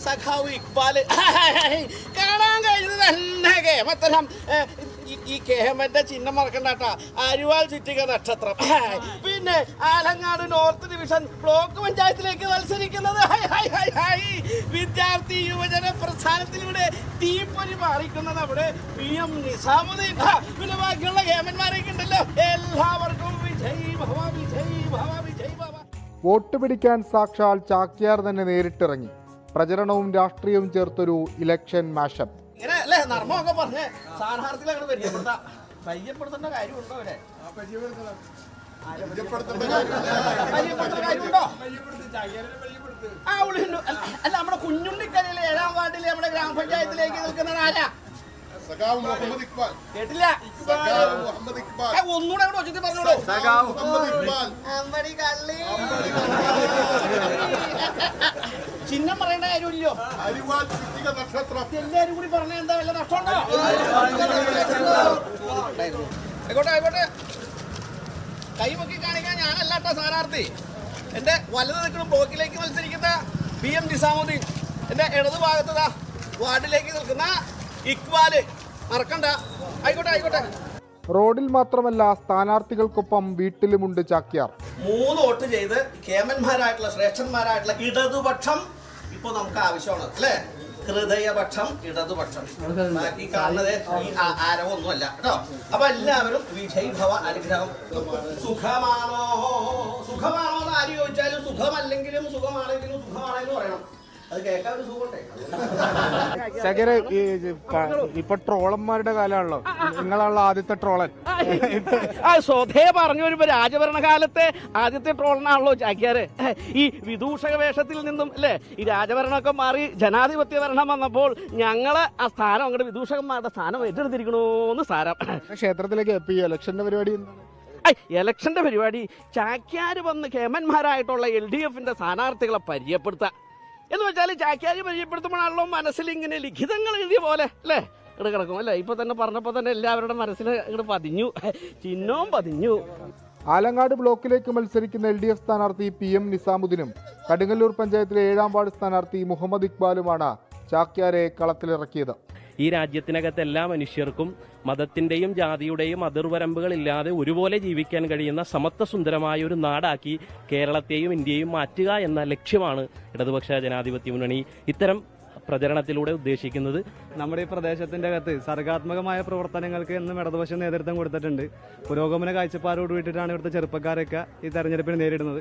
സഖാവ് ഇക്ബാല് കാണാൻ കഴിഞ്ഞത് തന്നെ കേമത്തരം ഈ കേമന്റെ ചിഹ്നം മറക്കണ്ടാട്ടാ. അരിവാൾ ചുറ്റിക നക്ഷത്രം. പിന്നെ ആലങ്ങാട് നോർത്ത് ഡിവിഷൻ ബ്ലോക്ക് പഞ്ചായത്തിലേക്ക് മത്സരിക്കുന്നത് വിദ്യാർത്ഥി യുവജന പ്രസ്ഥാനത്തിലൂടെ തീപ്പൊരി മാറിക്കുന്ന നമ്മുടെ PM നിസാമുദ്ദീൻ. പിന്നെ ബാക്കിയുള്ള കേമന്മാരൊക്കെ ഉണ്ടല്ലോ. എല്ലാവർക്കും വിജയ് ഭവ വിജയ് ഭവ വിജയ് ഭവ. വോട്ട് പിടിക്കാൻ സാക്ഷാൽ ചാക്യാർ തന്നെ നേരിട്ടിറങ്ങി. പ്രചരണവും രാഷ്ട്രീയവും ചേർത്തൊരു ഇലക്ഷൻ മാഷപ്പ്. ഇങ്ങനെ അല്ലേ നർമ്മമൊക്കെ പറഞ്ഞ് സ്ഥാനാർത്ഥികളെ അങ്ങോട്ട് പരിചയപ്പെടുത്തേണ്ട കാര്യമുണ്ടോ അവരെ? കാര്യമുണ്ടോ? അല്ല, നമ്മുടെ കുഞ്ഞുണ്ണിക്കരയിലെ 7ാം വാർഡിലെ നമ്മുടെ ഗ്രാമപഞ്ചായത്തിലേക്ക് നിൽക്കുന്നത് ആരാ? കേട്ടില്ല. ഒന്നുകൂടെ അവിടെ വെച്ചിട്ട് പറഞ്ഞോളൂ. ചിഹ്നം പറയേണ്ട കാര്യമില്ലയോ? എല്ലാരും കൂടി പറഞ്ഞ എന്താ വല്ല നഷ്ടമുണ്ടോ? ആയിക്കോട്ടെ ആയിക്കോട്ടെ. കൈപൊക്കി കാണിക്കാൻ ഞാനല്ലാട്ടോ സ്ഥാനാർത്ഥി. എന്റെ വലത് നിൽക്കുന്ന ബ്ലോക്കിലേക്ക് മത്സരിക്കുന്ന PM നിസാമുദ്ദീൻ, എന്റെ ഇടതു ഭാഗത്തതാ വാർഡിലേക്ക് നിൽക്കുന്ന ഇക്ബാല്. മറക്കണ്ട. ആയിക്കോട്ടെ ആയിക്കോട്ടെ. റോഡിൽ മാത്രമല്ല, സ്ഥാനാർത്ഥികൾക്കൊപ്പം വീട്ടിലുമുണ്ട് ചാക്യാർ. 3 വോട്ട് ചെയ്ത് കേമന്മാരായിട്ടുള്ള ശ്രേഷ്ഠന്മാരായിട്ടുള്ള ഇടതുപക്ഷം ഇപ്പൊ നമുക്ക് ആവശ്യമാണ് അല്ലേ? ഹൃദയപക്ഷം, ഇടതുപക്ഷം. ബാക്കി കാണുന്നത് ഈ ആരവൊന്നുമല്ല കേട്ടോ. അപ്പൊ എല്ലാവരും വിജയ് ഭവ അനുഗ്രഹം. സുഖമാണോ സുഖമാണോ എന്ന് ആര് ചോദിച്ചാലും സുഖമല്ലെങ്കിലും സുഖമാണെങ്കിലും സുഖമാണെന്ന് പറയണം. അത് കേൾക്കാൻ ഒരു സുഖമുണ്ടേ. ഇപ്പൊ ട്രോളന്മാരുടെ കാലമാണല്ലോ. നിങ്ങളാണല്ലോ ആദ്യത്തെ ട്രോളൻ. സ്വതേ പറഞ്ഞു വരുമ്പോ രാജഭരണകാലത്തെ ആദ്യത്തെ ട്രോളനാണല്ലോ ചാക്യാര്. ഈ വിദൂഷക വേഷത്തിൽ നിന്നും അല്ലേ ഈ രാജഭരണമൊക്കെ മാറി ജനാധിപത്യ ഭരണം വന്നപ്പോൾ ഞങ്ങള് ആ സ്ഥാനം അങ്ങോട്ട് വിദൂഷകന്മാരുടെ സ്ഥാനം ഏറ്റെടുത്തിരിക്കണോന്ന് സാരം. ക്ഷേത്രത്തിലേക്ക് എപ്പി ഇലക്ഷന്റെ പരിപാടി എന്താണ്? ഇലക്ഷന്റെ പരിപാടി ചാക്യാര് വന്ന് കേമന്മാരായിട്ടുള്ള LDFന്റെ സ്ഥാനാർത്ഥികളെ പരിചയപ്പെടുത്താം എന്ന് വെച്ചാൽ ചാക്യാരി പരിചയപ്പെടുത്തുമ്പോഴാണല്ലോ മനസ്സിൽ ഇങ്ങനെ ലിഖിതങ്ങൾ എഴുതിയ പോലെ അല്ലേ ഇവിടെ കിടക്കും അല്ലേ. ഇപ്പൊ തന്നെ പറഞ്ഞപ്പോൾ തന്നെ എല്ലാവരുടെ മനസ്സിൽ ഇങ്ങോട്ട് പതിഞ്ഞു, ചിഹ്നവും പതിഞ്ഞു. ആലങ്ങാട് ബ്ലോക്കിലേക്ക് മത്സരിക്കുന്ന LDF സ്ഥാനാർത്ഥി PM നിസാമുദ്ദീനും കടുങ്ങല്ലൂർ പഞ്ചായത്തിലെ 7ാം വാർഡ് സ്ഥാനാർത്ഥി മുഹമ്മദ് ഇക്ബാലുമാണ് ചാക്യാരെ കളത്തിലിറക്കിയത്. ഈ രാജ്യത്തിനകത്ത് എല്ലാ മനുഷ്യർക്കും മതത്തിൻ്റെയും ജാതിയുടെയും അതിർവരമ്പുകളില്ലാതെ ഒരുപോലെ ജീവിക്കാൻ കഴിയുന്ന സമത്വസുന്ദരമായ ഒരു നാടാക്കി കേരളത്തെയും ഇന്ത്യയും മാറ്റുക എന്ന ലക്ഷ്യമാണ് ഇടതുപക്ഷ ജനാധിപത്യ മുന്നണി ഇത്തരം പ്രചരണത്തിലൂടെ ഉദ്ദേശിക്കുന്നത്. നമ്മുടെ ഈ പ്രദേശത്തിന്റെ അകത്ത് സർഗാത്മകമായ പ്രവർത്തനങ്ങൾക്ക് എന്നും ഇടതുപക്ഷം നേതൃത്വം കൊടുത്തിട്ടുണ്ട്. പുരോഗമന കാഴ്ചപ്പാടോട് വിട്ടിട്ടാണ് ഇവിടുത്തെ ചെറുപ്പക്കാരൊക്കെ ഈ തെരഞ്ഞെടുപ്പിന് നേരിടുന്നത്.